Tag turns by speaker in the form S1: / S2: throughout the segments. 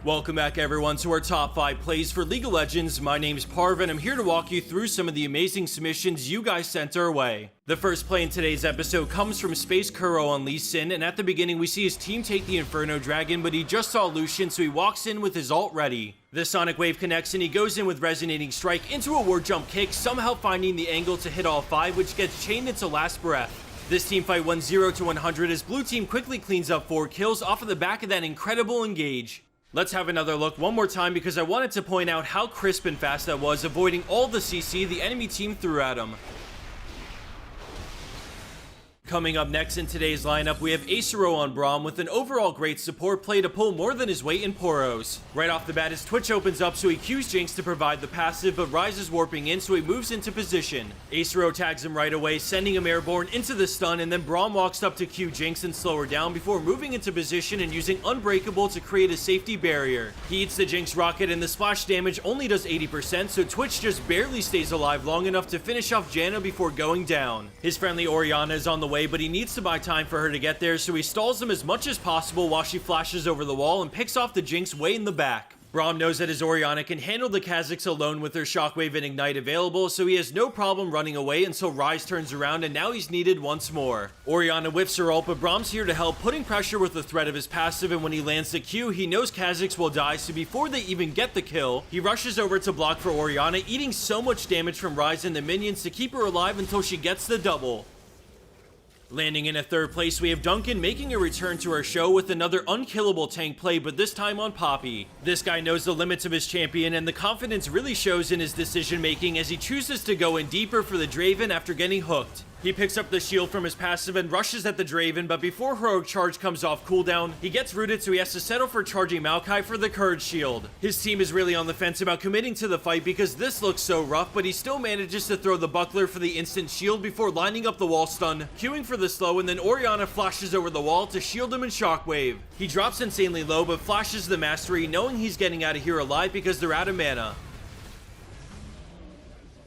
S1: Welcome back everyone to our top 5 plays for League of Legends. My name's Parv and I'm here to walk you through some of the amazing submissions you guys sent our way. The first play in today's episode comes from Space Kuro on Lee Sin, and at the beginning we see his team take the Inferno Dragon, but he just saw Lucian, so he walks in with his ult ready. The Sonic Wave connects and he goes in with Resonating Strike into a Ward Jump kick, somehow finding the angle to hit all 5, which gets chained into Last Breath. This team fight went 0 to 100 as blue team quickly cleans up 4 kills off of the back of that incredible engage. Let's have another look one more time because I wanted to point out how crisp and fast that was, avoiding all the CC the enemy team threw at him. Coming up next in today's lineup, we have Acero on Braum with an overall great support play to pull more than his weight in Poros. Right off the bat, his Twitch opens up, so he cues Jinx to provide the passive, but Ryze is warping in, so he moves into position. Acero tags him right away, sending him airborne into the stun, and then Braum walks up to cue Jinx and slow her down before moving into position and using Unbreakable to create a safety barrier. He eats the Jinx rocket, and the splash damage only does 80%, so Twitch just barely stays alive long enough to finish off Janna before going down. His friendly Orianna is on the way, but he needs to buy time for her to get there, so he stalls them as much as possible while she flashes over the wall and picks off the Jinx way in the back. Braum knows that his Orianna can handle the Kha'Zix alone with her Shockwave and Ignite available, so he has no problem running away until Ryze turns around, and now he's needed once more. Orianna whiffs her ult, but Braum's here to help, putting pressure with the threat of his passive, and when he lands the Q, he knows Kha'Zix will die, so before they even get the kill, he rushes over to block for Orianna, eating so much damage from Ryze and the minions to keep her alive until she gets the double. Landing in a third place, we have Duncan making a return to our show with another unkillable tank play, but this time on Poppy. This guy knows the limits of his champion, and the confidence really shows in his decision making as he chooses to go in deeper for the Draven after getting hooked. He picks up the shield from his passive and rushes at the Draven, but before Heroic Charge comes off cooldown, he gets rooted, so he has to settle for charging Maokai for the Courage Shield. His team is really on the fence about committing to the fight because this looks so rough, but he still manages to throw the Buckler for the instant shield before lining up the wall stun, queuing for the slow, and then Orianna flashes over the wall to shield him in Shockwave. He drops insanely low, but flashes the Mastery, knowing he's getting out of here alive because they're out of mana.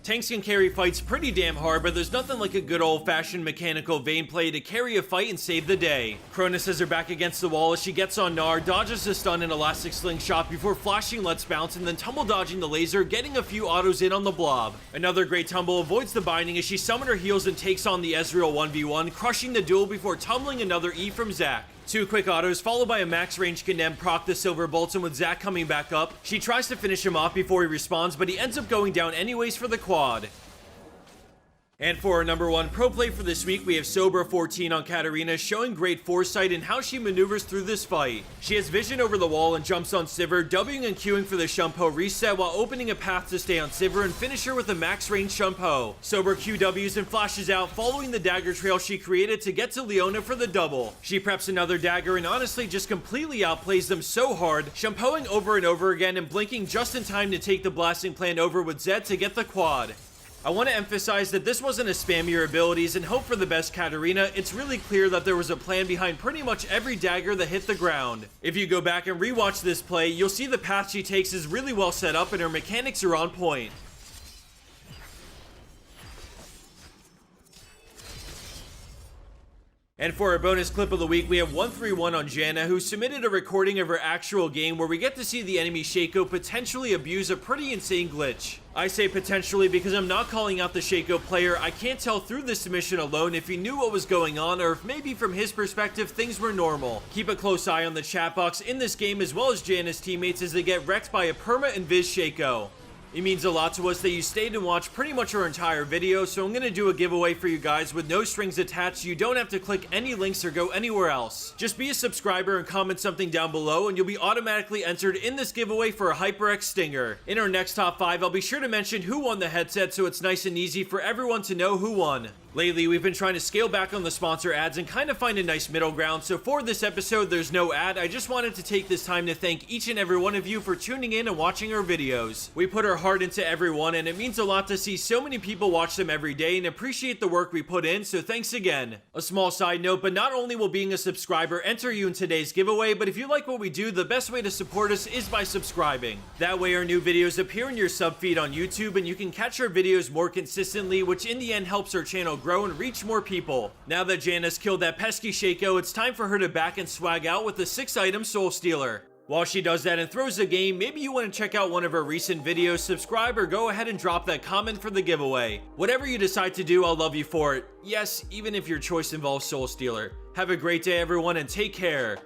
S1: Tanks can carry fights pretty damn hard, but there's nothing like a good old-fashioned mechanical Vayne play to carry a fight and save the day. Cronus has her back against the wall as she gets on Gnar, dodges the stun and Elastic Slingshot before flashing Let's Bounce and then tumble dodging the laser, getting a few autos in on the blob. Another great tumble avoids the binding as she summons her heals and takes on the Ezreal 1v1, crushing the duel before tumbling another E from Zac. 2 quick autos followed by a max range condemn proc the Silver Bolts, and with Zac coming back up, she tries to finish him off before he responds, but he ends up going down anyways for the quad. And for our number 1 pro play for this week, we have Sober14 on Katarina, showing great foresight in how she maneuvers through this fight. She has vision over the wall and jumps on Sivir, Wing and Qing for the Shumpo reset while opening a path to stay on Sivir and finish her with a max range Shumpo. Sober QWs and flashes out, following the dagger trail she created to get to Leona for the double. She preps another dagger and honestly just completely outplays them so hard, Shumpoing over and over again and blinking just in time to take the blasting plan over with Zed to get the quad. I want to emphasize that this wasn't a spam your abilities and hope for the best Katarina. It's really clear that there was a plan behind pretty much every dagger that hit the ground. If you go back and rewatch this play, you'll see the path she takes is really well set up and her mechanics are on point. And for our bonus clip of the week, we have 131 on Janna, who submitted a recording of her actual game where we get to see the enemy Shaco potentially abuse a pretty insane glitch. I say potentially because I'm not calling out the Shaco player. I can't tell through the submission alone if he knew what was going on or if maybe from his perspective things were normal. Keep a close eye on the chat box in this game as well as Janna's teammates as they get wrecked by a perma and Viz Shaco. It means a lot to us that you stayed and watched pretty much our entire video, so I'm going to do a giveaway for you guys with no strings attached. You don't have to click any links or go anywhere else. Just be a subscriber and comment something down below and you'll be automatically entered in this giveaway for a HyperX Stinger. In our next top 5, I'll be sure to mention who won the headset so it's nice and easy for everyone to know who won. Lately, we've been trying to scale back on the sponsor ads and kind of find a nice middle ground, so for this episode, there's no ad. I just wanted to take this time to thank each and every one of you for tuning in and watching our videos. We put our heart into everyone, and it means a lot to see so many people watch them every day and appreciate the work we put in, so thanks again. A small side note, but not only will being a subscriber enter you in today's giveaway, but if you like what we do, the best way to support us is by subscribing. That way our new videos appear in your sub feed on YouTube, and you can catch our videos more consistently, which in the end helps our channel grow and reach more people. Now that Janna's killed that pesky Shaco, it's time for her to back and swag out with the 6-item Soul Stealer. While she does that and throws the game, maybe you want to check out one of her recent videos, subscribe, or go ahead and drop that comment for the giveaway. Whatever you decide to do, I'll love you for it. Yes, even if your choice involves Soul Stealer. Have a great day everyone and take care.